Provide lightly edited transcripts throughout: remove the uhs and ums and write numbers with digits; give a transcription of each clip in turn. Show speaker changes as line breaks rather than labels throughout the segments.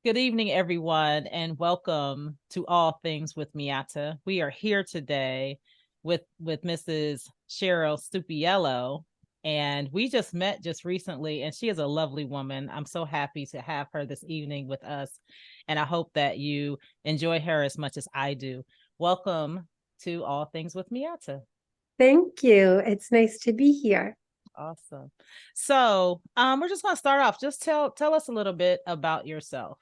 Good evening, everyone, and welcome to All Things with Miata. We are here today with Mrs. Cheryl Stuppiello, and we just met just recently, and she is a lovely woman. I'm so happy to have her this evening with us, and I hope that you enjoy her as much as I do. Welcome to All Things with Miata.
Thank you. It's nice to be here.
Awesome. So, we're just going to start off. Just tell us a little bit about yourself.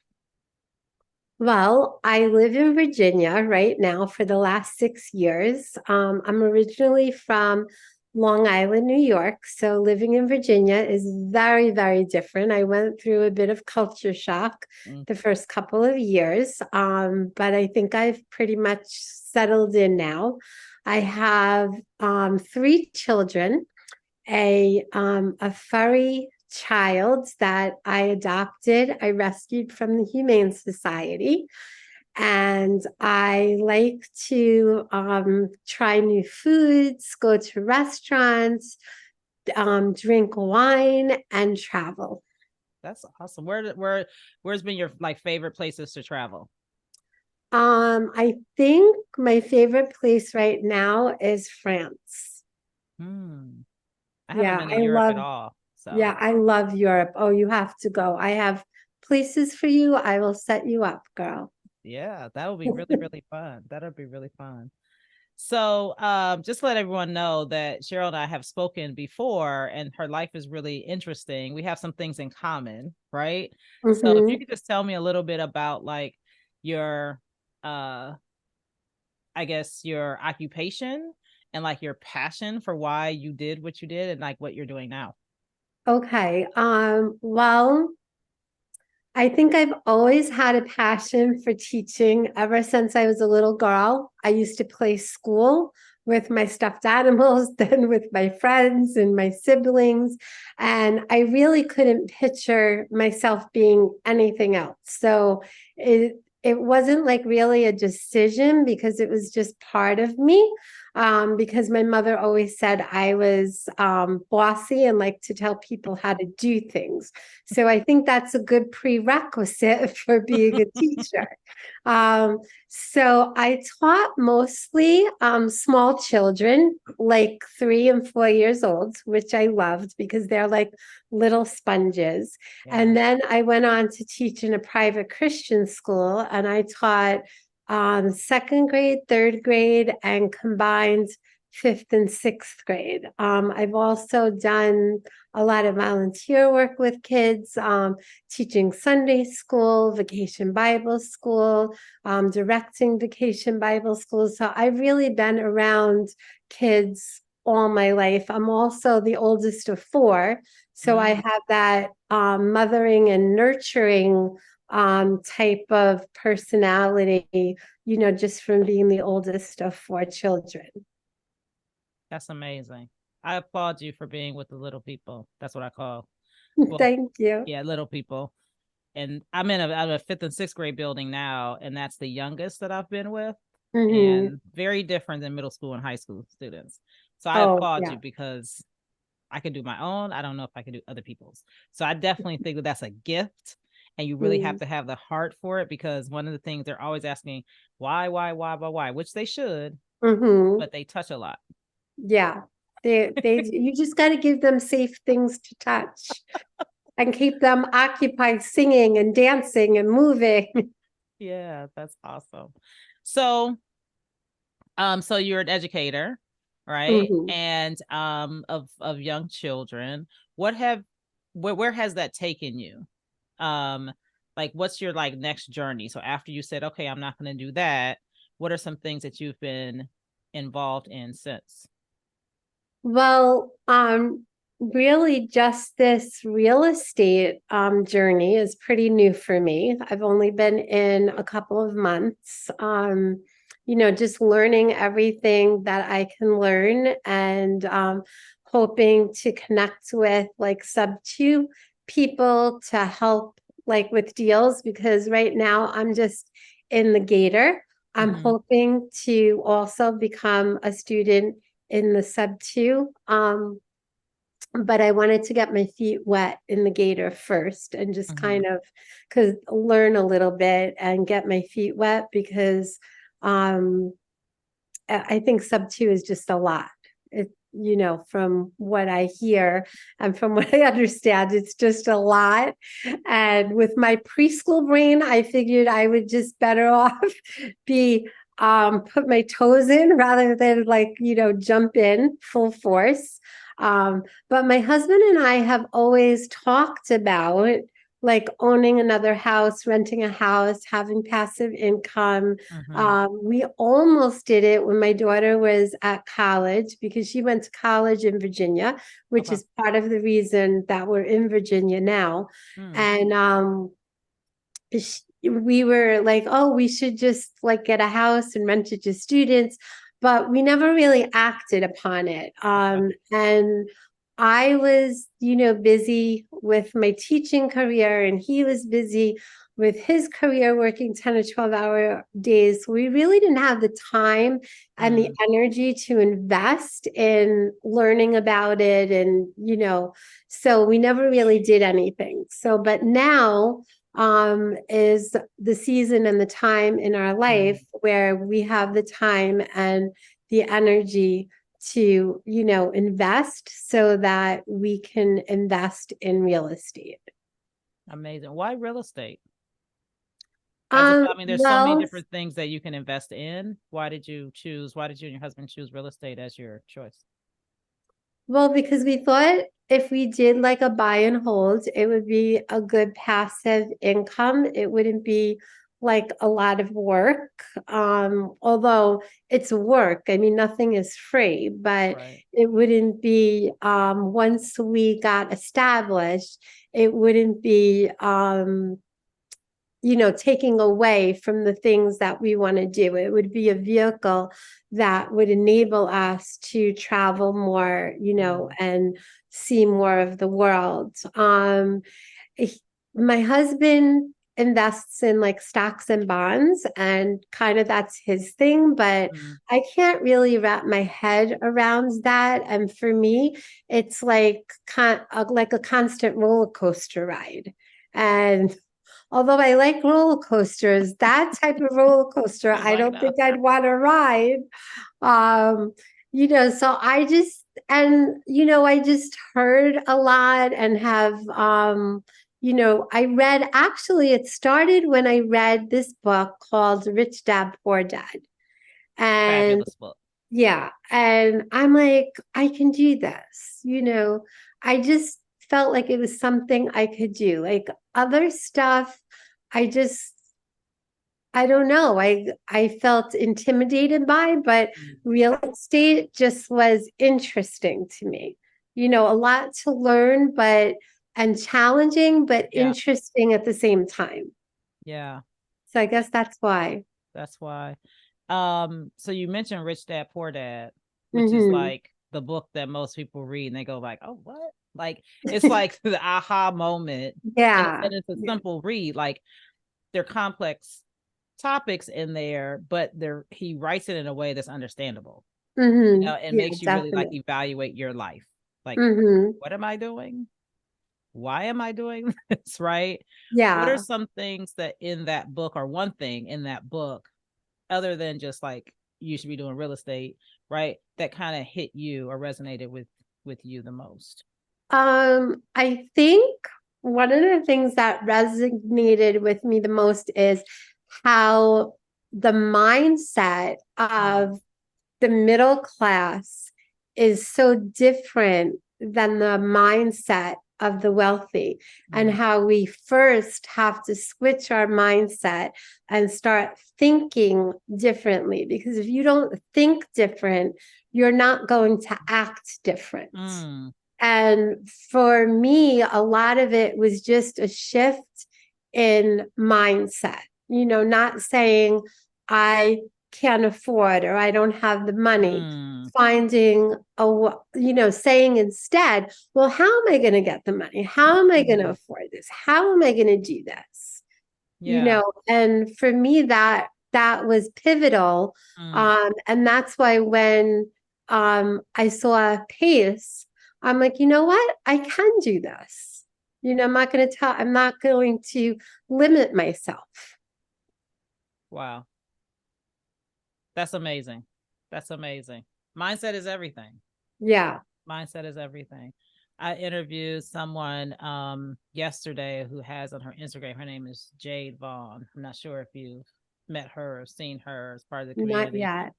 Well, I live in Virginia right now for the last 6 years. I'm originally from Long Island, New York. So living in Virginia is very, very different. I went through a bit of culture shock
Mm.
the first couple of years, but I think I've pretty much settled in now. I have three children. A furry child that I adopted. I rescued from the Humane Society. And I like to try new foods, go to restaurants, drink wine, and travel.
That's awesome. Where's been your like favorite places to travel?
I think my favorite place right now is France.
Hmm. I haven't
Yeah,
been to
I
Europe at
love
all. So
Yeah, I love Europe. Oh, you have to go. I have places for you. I will set you up, girl.
yeah, that would be really, really fun. That'll be really fun. So just to let everyone know that Cheryl and I have spoken before and her life is really interesting. We have some things in common, right? So if you
Hmm.
could just tell me a little bit about like your uh I guess your occupation and like your passion for why you did what you did and like what you're doing now.
Okay. Well, I think I've always had a passion for teaching ever since I was a little girl. I used to play school with my stuffed animals, then with my friends and my siblings. And I really couldn't picture myself being anything else. So it wasn't like really a decision because it was just part of me. Because my mother always said I was bossy and like to tell people how to do things. So I think that's a good prerequisite for being a teacher. Um, so I taught mostly small children, like 3 and 4 years old, which I loved because they're like little sponges.
Yeah.
And then I went on to teach in a private Christian school, and I taught second grade, third grade, and combined fifth and sixth grade. I've also done a lot of volunteer work with kids, teaching Sunday school, vacation Bible school, directing vacation Bible schools. So I've really been around kids all my life. I'm also the oldest of four. So I
Mm,
have that mothering and nurturing type of personality, just from being the oldest of four children.
that's amazing. I applaud you for being with the little people. That's what I call, well,
Thank you.
yeah, little people. And I'm a fifth and sixth grade building now, and that's the youngest that I've been with,
Hmm.
and very different than middle school and high school students. So I
Oh,
applaud
yeah.
you because I can do my own. I don't know if I can do other people's. So I definitely think that that's a gift, and you really have
Mm-hmm.
to have the heart for it because one of the things they're always asking, why, which they should,
Mm-hmm.
but they touch a lot.
Yeah. You just got to give them safe things to touch and keep them occupied singing and dancing and moving.
Yeah, that's awesome. So, so you're an educator, right?
Hmm.
And of young children. What have where has that taken you? Um, like what's your like next journey? So after you said, okay, I'm not going to do that, what are some things that you've been involved in since?
Well, really just this real estate journey is pretty new for me. I've only been in a couple of months. Just learning everything that I can learn and hoping to connect with like sub two people to help like with deals because right now I'm just in the gator. I'm
Mm-hmm.
hoping to also become a student in the sub two. but I wanted to get my feet wet in the gator first and just
Hmm.
kind of cause learn a little bit and get my feet wet because um I think sub two is just a lot. It, from what I hear and from what I understand, it's just a lot. And with my preschool brain, I figured I would just better off be put my toes in rather than like, jump in full force. But my husband and I have always talked about like owning another house, renting a house, having passive income.
Hmm.
We almost did it when my daughter was at college because she went to college in Virginia, which
Okay.
is part of the reason that we're in Virginia now.
Mm.
And we were like, oh, we should just like get a house and rent it to students, but we never really acted upon it.
Okay.
And I was, busy with my teaching career, and he was busy with his career working 10 or 12-hour days. So we really didn't have the time and the
Mm.
energy to invest in learning about it. And, so we never really did anything. So, but now, is the season and the time in our
Mm.
life where we have the time and the energy to, invest so that we can invest in real estate.
Amazing. Why real estate? I mean, there's so many
Well,
different things that you can invest in. Why did you and your husband choose real estate as your choice?
Well, because we thought if we did like a buy and hold, it would be a good passive income. It wouldn't be like a lot of work. Although it's work. I mean, nothing is free, but
Right.
it wouldn't be once we got established, it wouldn't be taking away from the things that we want to do. It would be a vehicle that would enable us to travel more,
Mm.
and see more of the world. He- my husband invests in like stocks and bonds, and kind of that's his thing, but
Mm.
I can't really wrap my head around that. And for me, it's like a constant roller coaster ride. And although I like roller coasters, that type of roller coaster,
You
I
might
don't
not.
think I'd want to ride. Um, so I just heard a lot and have, I read, actually, it started when I read this book called Rich Dad, Poor Dad. And
Fabulous book.
yeah, and I'm like, I can do this, I just felt like it was something I could do. Like other stuff, I just I don't know. I felt intimidated by, but
Mm.
real estate just was interesting to me. A lot to learn, but and challenging, but
Yeah.
interesting at the same time.
Yeah.
So I guess that's why.
That's why. So you mentioned Rich Dad Poor Dad, which is
Hmm.
like the book that most people read and they go like, "Oh, what?" Like it's like the aha moment.
Yeah.
And it's a
Yeah.
simple read. Like they're complex topics in there, but he writes it in a way that's understandable. It
Yeah,
makes you really like
definitely.
evaluate your life. Like,
Hmm.
what am I doing? Why am I doing this? Right? What are
Yeah.
some things that in that book, or one thing in that book, other than just like you should be doing real estate, right? That kind of hit you or resonated with you the most.
I think one of the things that resonated with me the most is how the mindset
Mm.
of the middle class is so different than the mindset of the wealthy, and
Mm.
how we first have to switch our mindset and start thinking differently. Because if you don't think different, you're not going to act different.
Mm.
And for me, a lot of it was just a shift in mindset, not saying I can't afford or I don't have the money,
Mm.
finding saying instead, well, how am I going to get the money? How am I going to
Mm.
afford this? How am I going to do this?
Yeah.
And for me, that was pivotal.
Mm.
And that's why when I saw Pace, I'm like, you know what? I can do this. I'm not going to limit myself.
Wow. That's amazing. That's amazing. Mindset is everything.
Yeah.
Mindset is everything. I interviewed someone yesterday who has on her Instagram, her name is Jade Vaughn. I'm not sure if you've met her or seen her as part of the
Not
community.
yet.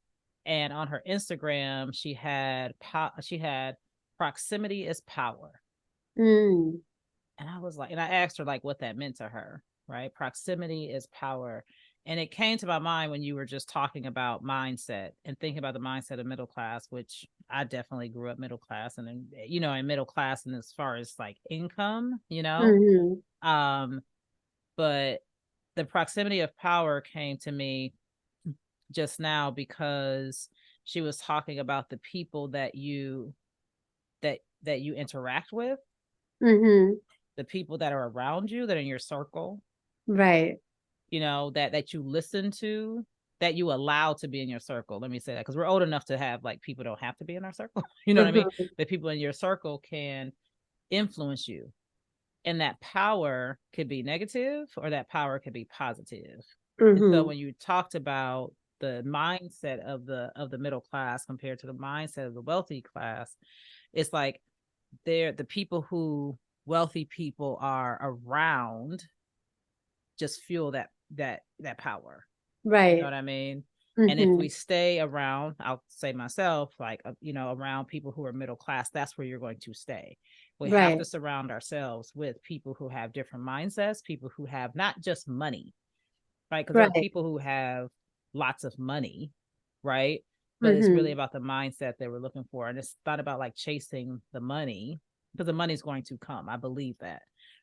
And on her Instagram, she had proximity is power.
Mm.
And I was like, and I asked her like what that meant to her, right? Proximity is power. And it came to my mind when you were just talking about mindset and thinking about the mindset of middle class, which I definitely grew up middle class and then, in middle class and as far as like income,
Hmm.
um, but the proximity of power came to me just now because she was talking about the people that you interact with,
Hmm.
the people that are around you that are in your circle,
Right.
that you listen to, that you allow to be in your circle. Let me say that because we're old enough to have like people don't have to be in our circle. You know what I mean?
Hmm.
The people in your circle can influence you. And that power could be negative or that power could be positive. And so
Hmm.
when you talked about the mindset of the middle class compared to the mindset of the wealthy class, it's like they're the people who wealthy people are around just fuel that power. You know
Right.
what I mean? And if
Hmm.
we stay around, I'll say myself, like, around people who are middle class, that's where you're going to stay. We have to
Right.
surround ourselves with people who have different mindsets, people who have not just money, right? Because there are
Right.
people who have lots of money, right? But it's really
Hmm.
about the mindset that we're looking for. And it's not about like chasing the money because the money's going to come. I believe that.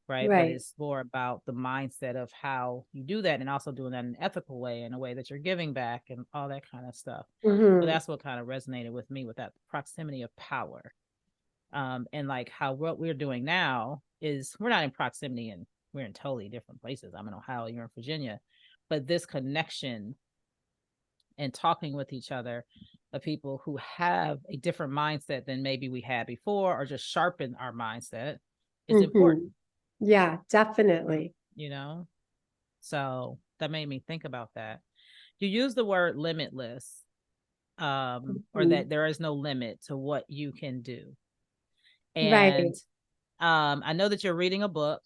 Right. But
Right.
it's more about the mindset of how you do that and also doing that in an ethical way, in a way that you're giving back and all that kind of stuff. So
Hmm.
that's what kind of resonated with me with that proximity of power. And like how what we're doing now is we're not in proximity and we're in totally different places. I'm in Ohio, you're in Virginia, but this connection and talking with each other of people who have a different mindset than maybe we had before or just sharpen our mindset is
Hmm.
important,
Yeah, definitely.
you know? So that made me think about that. You use the word limitless, or
Mhm.
that there is no limit to what you can do. And
Right.
I know that you're reading a book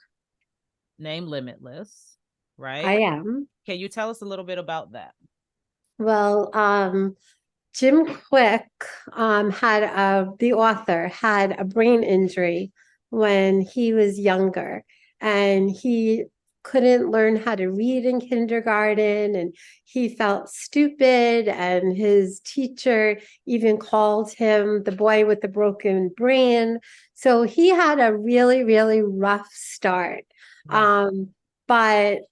named Limitless,
I
right?
am.
Can you tell us a little bit about that?
Well, Jim Quick the author had a brain injury when he was younger, and he couldn't learn how to read in kindergarten, and he felt stupid, and his teacher even called him the boy with the broken brain. So he had a really, really rough start.
Right.
But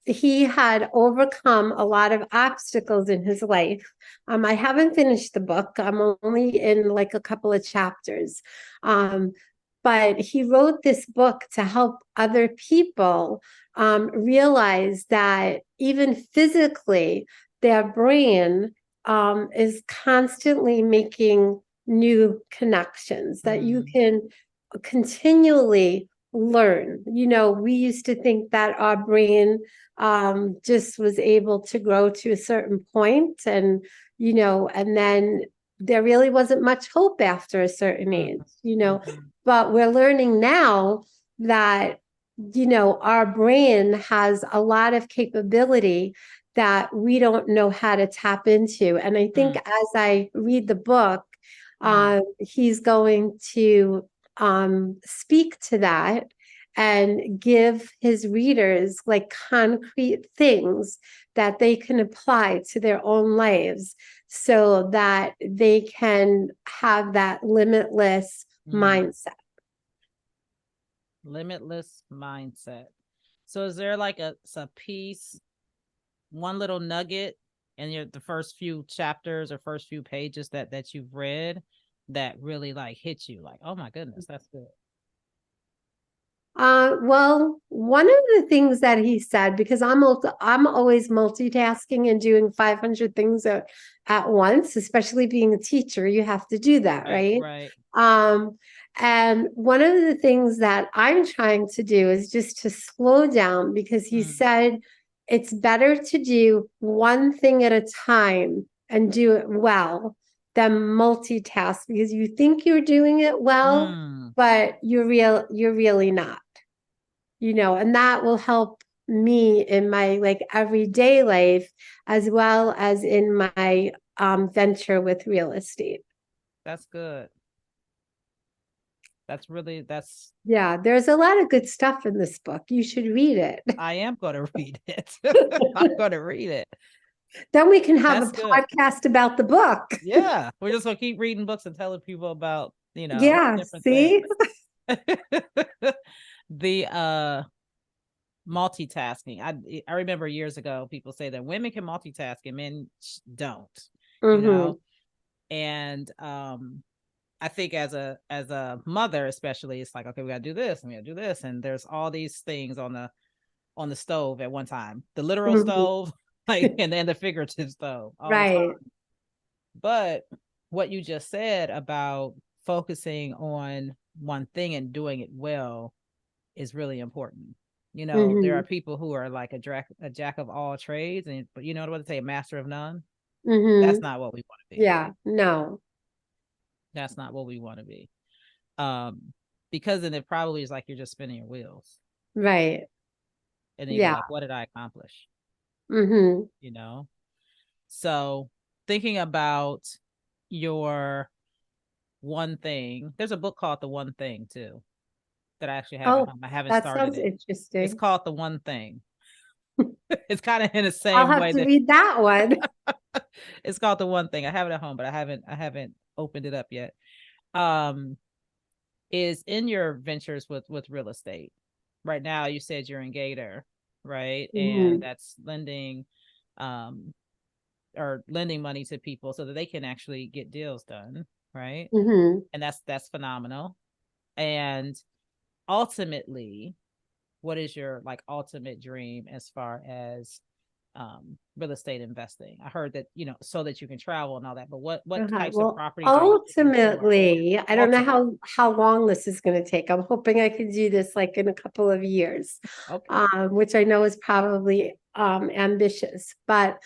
he had overcome a lot of obstacles in his life. I haven't finished the book. I'm only in like a couple of chapters. Um, but he wrote this book to help other people realize that even physically, their brain is constantly making new connections, that you
Mm,
can continually learn. We used to think that our brain just was able to grow to a certain point, and then there really wasn't much hope after a certain
mm,
age.
mhm,
But we're learning now that, our brain has a lot of capability that we don't know how to tap into. And I think
mm,
as I read the book,
mm,
he's going to speak to that and give his readers like concrete things that they can apply to their own lives so that they can have that limitless
mm.
mindset.
Limitless mindset. So is there like a piece, one little nugget in the first few chapters or first few pages that you've read that really like hit you like, oh my goodness, that's good.
Well, one of the things that he said, because I'm always multitasking and doing 500 things at once, especially being a teacher, you have to do that,
Right,
right?
right.
Um, And one of the things that I'm trying to do is just to slow down because he
Mm,
said it's better to do one thing at a time and do it well than multitask because you think you're doing it well,
mm,
but you're really not, and that will help me in my like everyday life as well as in my venture with real estate.
that's good. That's
Yeah, there's a lot of good stuff in this book. You should read it.
I am going to read it. I'm going to read it.
Then we can have a
That's good.
podcast about the book.
Yeah, we're just gonna keep reading books and telling people about,
Yeah,
different things.
see?
The multitasking. I remember years ago people say that women can multitask and men don't, you
Mm-hmm.
know. And I think as a mother especially, it's like, okay, we got to do this and we got to do this, and there's all these things on the stove at one time, the literal
Mm-hmm.
stove, like, and then the figurative stove all the time.
Right.
But what you just said about focusing on one thing and doing it well is really important. There
Mm-hmm.
are people who are like a jack of all trades, but you know what they say, a master of none. That's
Mm-hmm.
not what we want to be.
Yeah, no.
That's not what we want to be. Um, because then it probably is like you're just spinning your wheels,
Right.
and then you're
Yeah.
like, what did I accomplish?
Mm-hmm.
You know. So thinking about your one thing, there's a book called The One Thing too that I actually have at
Oh,
home. I haven't
that
started
sounds
it. It's
interesting.
called The One Thing. It's kind of in the
I'll
same
have
way
to
that
read that one.
it's called The One Thing. I have it at home, but I haven't opened it up yet. Um, is in your ventures with real estate. Right now, you said you're in Gator, right? And
Mm-hmm.
that's um, lending money to people so that they can actually get deals done, right?
Mm-hmm.
And that's phenomenal. And ultimately, what is your like ultimate dream as far as real estate investing? I heard that, so that you can travel and all that, but what
Uh-huh.
types of
Well,
properties are you looking for?
ultimately, I don't know
Ultimate.
how long this is going to take. I'm hoping I could do this like in a couple of years,
Okay.
which I know is probably ambitious. But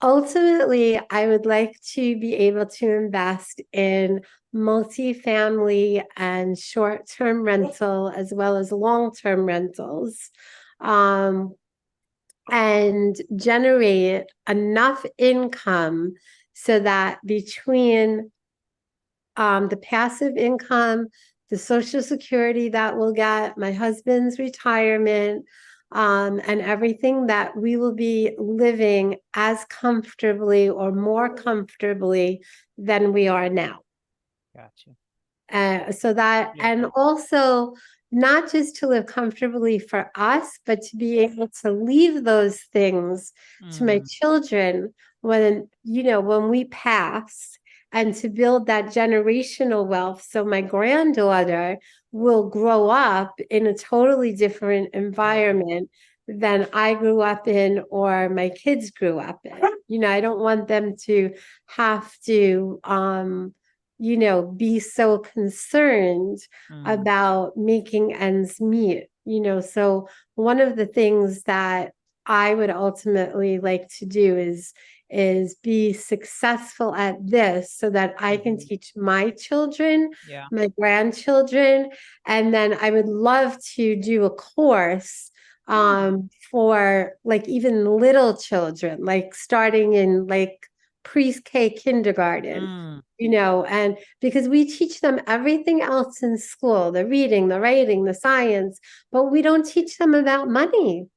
ultimately, I would like to be able to invest in multifamily and short-term rental as well as long-term rentals. Um, and generate enough income so that between the passive income, the social security that we'll get, my husband's retirement, and everything that we will be living as comfortably or more comfortably than we are now.
Gotcha.
So that, and
Beautiful.
also not just to live comfortably for us, but to be able to leave those things to my
Mm,
children when we pass, and to build that generational wealth. So my granddaughter will grow up in a totally different
yeah.
environment than I grew up in or my kids grew up in. I don't want them to have to be so concerned
Mm,
about making ends meet. So one of the things that I would ultimately like to do is be successful at this so that I can
mhm.
teach my children,
Yeah.
my grandchildren, and then I would love to do a course
Mm,
for like even little children, like starting in like pre-K kindergarten,
mm,
and because we teach them everything else in school, the reading, the writing, the science, but we don't teach them about money.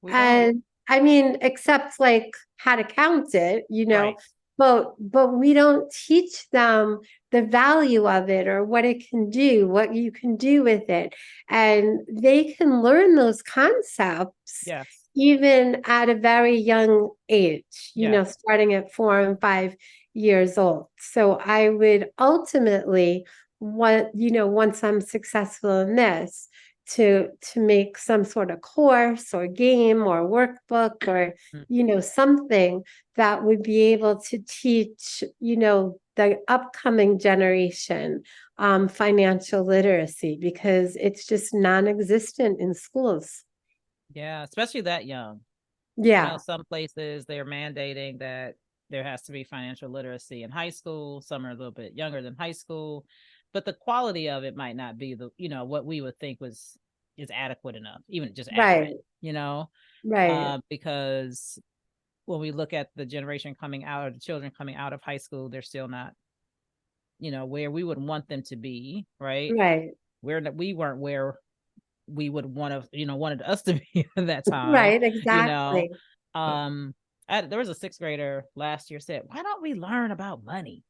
we don't.
And I mean, except like how to count it,
Right.
but we don't teach them the value of it or what it can do, what you can do with it. And they can learn those concepts
Yes.
even at a very young age,
Yes.
starting at 4 and 5 years old. So I would ultimately once I'm successful in this, to make some sort of course or game or workbook or
Mm,
something that would be able to teach the upcoming generation financial literacy, because it's just non-existent in schools.
Yeah, especially that young. I know
Yeah,
some places they're mandating that there has to be financial literacy in high school. Some are a little bit younger than high school, but the quality of it might not be what we would think was is adequate enough, even just
right,
average.
right.
Because when we look at the generation coming out or the children coming out of high school, they're still not, where we would want them to be, right?
Right.
We weren't where we would wanted us to be at that time,
Right,
you know.
exactly.
Um, there was a sixth grader last year said, "Why don't we learn about money?"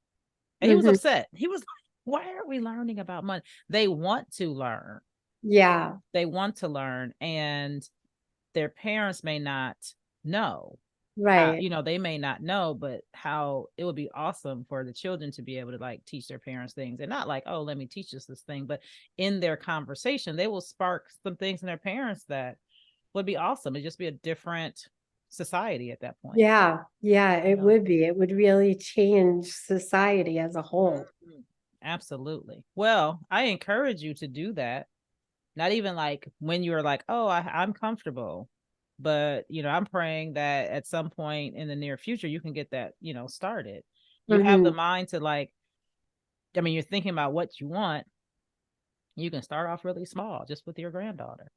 And he was
Hmm.
upset. He was like, "Why are we learning about money?" They want to learn.
Yeah,
They want to learn, and their parents may not know how,
right.
they may not know, but how it would be awesome for the children to be able to like teach their parents things, and not like, oh, let me teach this thing, but in their conversation, they will spark some things in their parents that would be awesome. It'd just be a different society at that point.
Yeah, yeah,
You
it
know?
would be. It would really change society as a whole.
Mhm. Absolutely. Well, I encourage you to do that. Not even like when you're like, oh, I'm comfortable. But, I'm praying that at some point in the near future, you can get that, started. You have the
Hmm.
mind to like, I mean, you're thinking about what you want. You can start off really small, just with your granddaughter.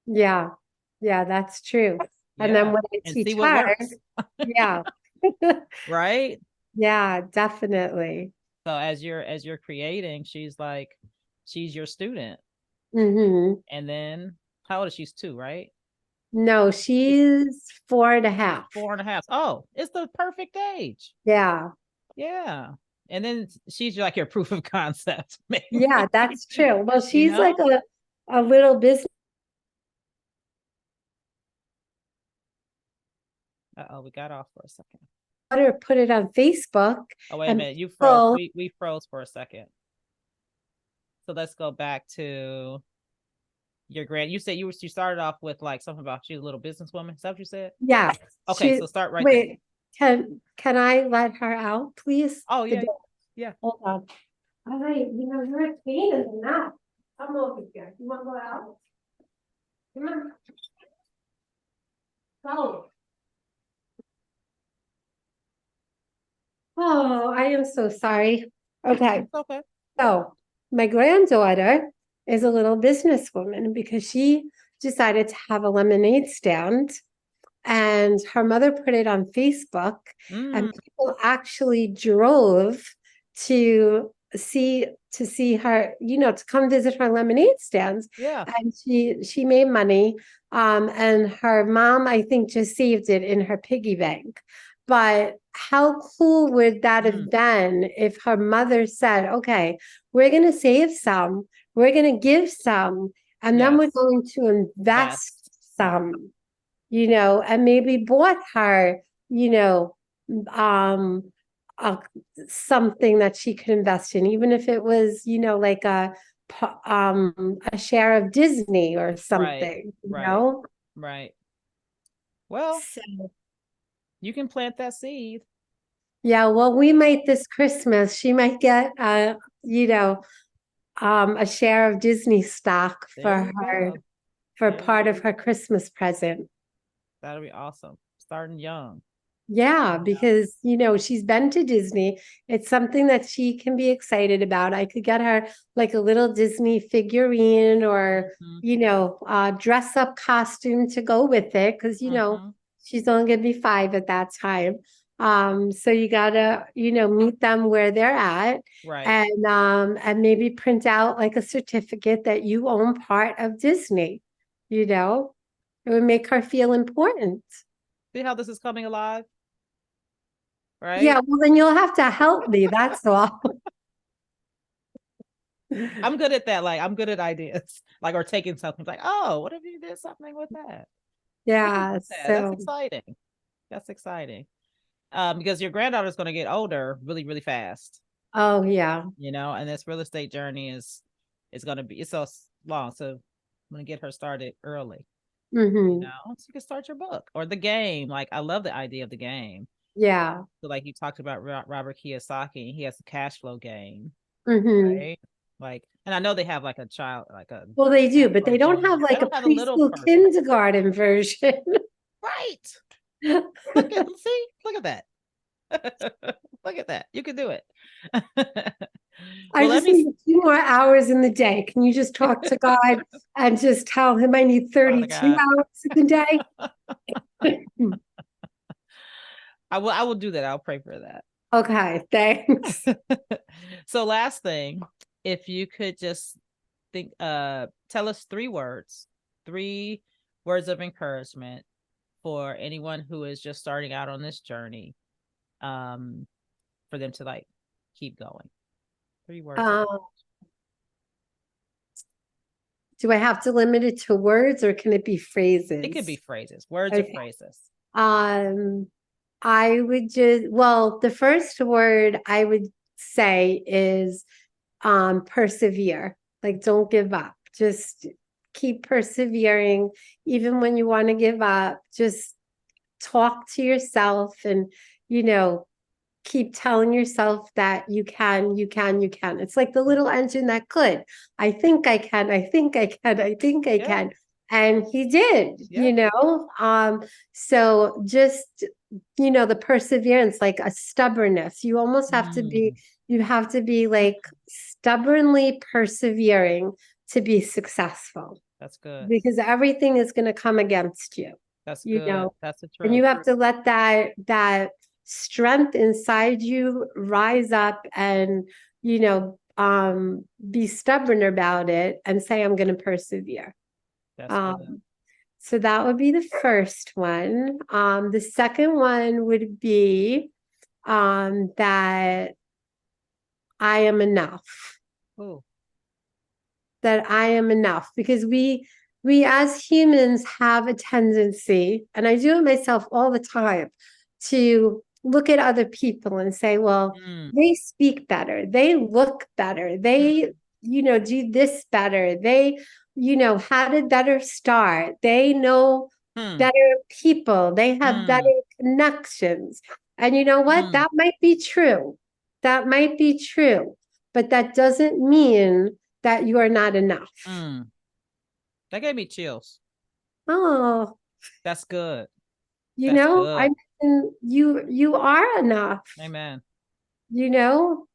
Yeah, yeah, that's true. And then
Yeah.
when I
And see
teach
what
her,
works.
yeah,
Right.
yeah, definitely.
So as you're creating, she's your student.
Hmm.
And then how old is she's 2, right?
No,
She's
she's 4.5.
4.5. Oh, it's the perfect age.
Yeah,
Yeah. And then she's like your proof of concept,
yeah,
maybe.
that's true. Well,
you
she's like
know?
a little business.
Uh-oh, we got off for a second.
Put it on Facebook,
Oh, wait a
and
minute. You froze.
people,
We froze for a second. So let's go back to your grand. You said you started off with like something about you, a little businesswoman. Is that what you said?
yeah,
Okay,
she,
so start right there.
wait, can I let her out, please?
Oh
The
yeah,
door.
yeah.
Hold on. All right, you're a pain in the neck. Come over here. You want to go out? Come on, go. Oh, I am so sorry. Okay,
It's okay.
so my granddaughter is a little businesswoman because she decided to have a lemonade stand, and her mother put it on Facebook, and
Mm,
people actually drove to see her, to come visit her lemonade stands,
yeah.
and she made money. And her mom, I think, just saved it in her piggy bank. But how cool would that
Mm,
have been if her mother said, okay, we're going to save some, we're going to give some, and then we're
yes.
going to invest
Best.
some, and maybe bought her, you know, um, a, something that she could invest in, even if it was, like a share of Disney or
Right.
something,
Right. Right. Well,
So,
you can plant that seed.
yeah, well, we might this Christmas, she might get, a share of Disney stock
There
for
you
her,
go.
for
There you
part of
go.
her Christmas present.
That'll be awesome. Starting young.
Yeah,
You know?
because she's been to Disney. It's something that she can be excited about. I could get her like a little Disney figurine, or
Mhm.
dress up costume to go with it, because
Mhm.
she's only gonna be 5 at that time. So you gotta, meet them where they're at,
Right.
and maybe print out like a certificate that you own part of Disney, you know. It would make her feel important.
See how this is coming alive,
Yeah,
right?
well, then you'll have to help me. That's all.
I'm good at that. Like I'm good at ideas. Like or taking something like, oh, what if you did something with that? We can do
Yeah.
that. That's
So,
exciting. That's exciting. Because your granddaughter's going to get older really, really fast.
oh yeah.
And this real estate journey is going to be it's so long. So I'm going to get her started early.
Hmm.
So you can start your book or the game. Like I love the idea of the game.
Yeah.
So like you talked about Robert Kiyosaki, he has a cash flow game,
Hmm.
right? Like, and I know they have like a child, like a
Well, they do,
cash
but
flow
they don't
gym.
have
They
like a
don't have a little
preschool
person,
kindergarten version.
right? Look at see, look at that. Look at that. You can do it.
I
Well, let
just
me
need a few more hours in the day. Can you just talk to God and just tell him I need
Father
32
God.
hours in the day?
I will do that. I'll pray for that.
Okay, thanks.
So last thing, if you could just tell us three words of encouragement for anyone who is just starting out on this journey, um, for them to like keep going. 3 words of
Um, do I have to limit it to words or can it be
it could be
phrases?
phrases, words or
Okay.
phrases.
Um, I would just, well, the first word I would say is persevere. Like, don't give up. Just keep persevering. Even when you want to give up, just talk to yourself and, you know, keep telling yourself that you can, you can, you can. It's like the little engine that could. I think I can, I think I can, I think I
Yeah,
can. And he did,
yeah.
you know. So just, you know, the perseverance, like a stubbornness. You almost have to be,
Mm,
you have to be like stubbornly persevering to be successful
that's good.
because everything is going to come against you,
That's
you
good.
know.
That's the
And you
truth.
have to let that strength inside you rise up and, you know, be stubborn about it and say, I'm going to persevere.
That's good.
Um, so that would be the first one. The second one would be that I am enough.
Oh,
That I am enough because we as humans have a tendency, and I do it myself all the time, to look at other people and say, well,
mm,
they speak better, they look better,
mm,
they, you know, do this better, they, you know, had a better start, they know
mm,
better people, they have better
mm,
connections. And you know what?
mm,
That might be true. That might be true, but that doesn't mean that you are not enough.
mm. That gave me chills.
Oh,
That's good.
you
That's
know, I
good.
mean, you are enough,
Amen.
you know?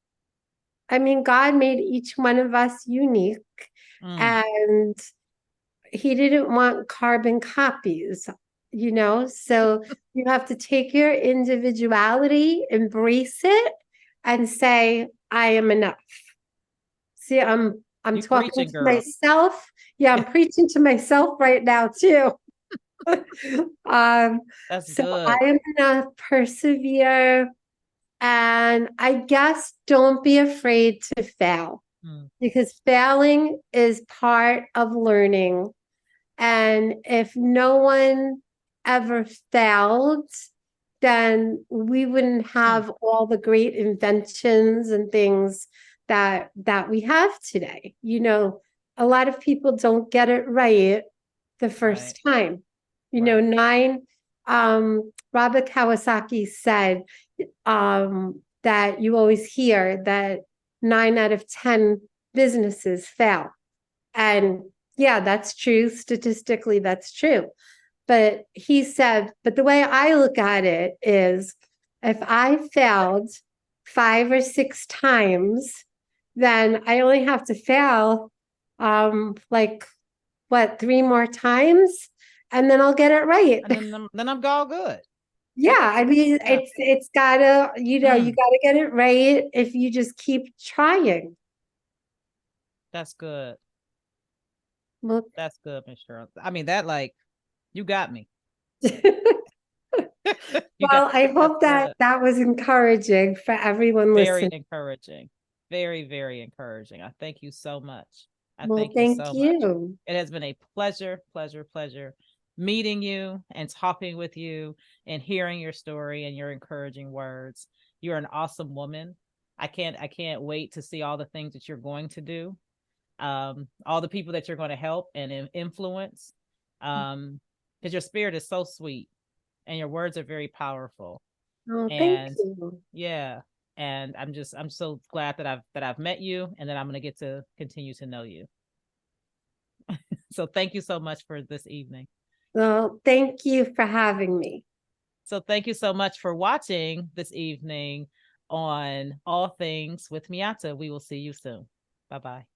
I mean, God made each one of us unique,
Mm,
and he didn't want carbon copies, you know? So you have to take your individuality, embrace it, and say, I am enough. See, I'm
you
talking
preaching,
to
girl.
myself. Yeah, I'm preaching to myself right now too. Um,
That's
so I
good.
am gonna persevere and I guess don't be afraid to fail
Mm,
because failing is part of learning. And if no one ever failed, then we wouldn't
mm,
have all the great inventions and things that we have today. You know, a lot of people don't get it right the
right.
first time. You know,
Right.
Robert Kawasaki said that you always hear that 9 out of 10 businesses fail. And yeah, that's true. Statistically, that's true. But he said, but the way I look at it is if I failed 5 or 6 times, then I only have to fail like what, 3 more times, and then I'll get it right.
And then I'm all good.
Yeah, I mean
Yeah.
it's gotta, you know, you
Mm,
gotta get it right if you just keep trying.
that's good.
Well,
That's good, Miss Cheryl. I mean, that like you got me. You got
well, I
that's
hope that
good.
that was encouraging for everyone
Very
listening.
encouraging. Very, very encouraging. I thank you so much. I
Well,
thank you
thank
so much.
you.
It has been a pleasure, pleasure, pleasure meeting you and talking with you and hearing your story and your encouraging words. You're an awesome woman. I can't wait to see all the things that you're going to do. All the people that you're going to help and influence. Because your spirit is so sweet and your words are very powerful.
Oh, thank
And
you.
yeah, and I'm so glad that I've met you and that I'm going to get to continue to know you. So thank you so much for this evening.
Well, thank you for having me.
So thank you so much for watching this evening on All Things with Miata. We will see you soon. Bye bye.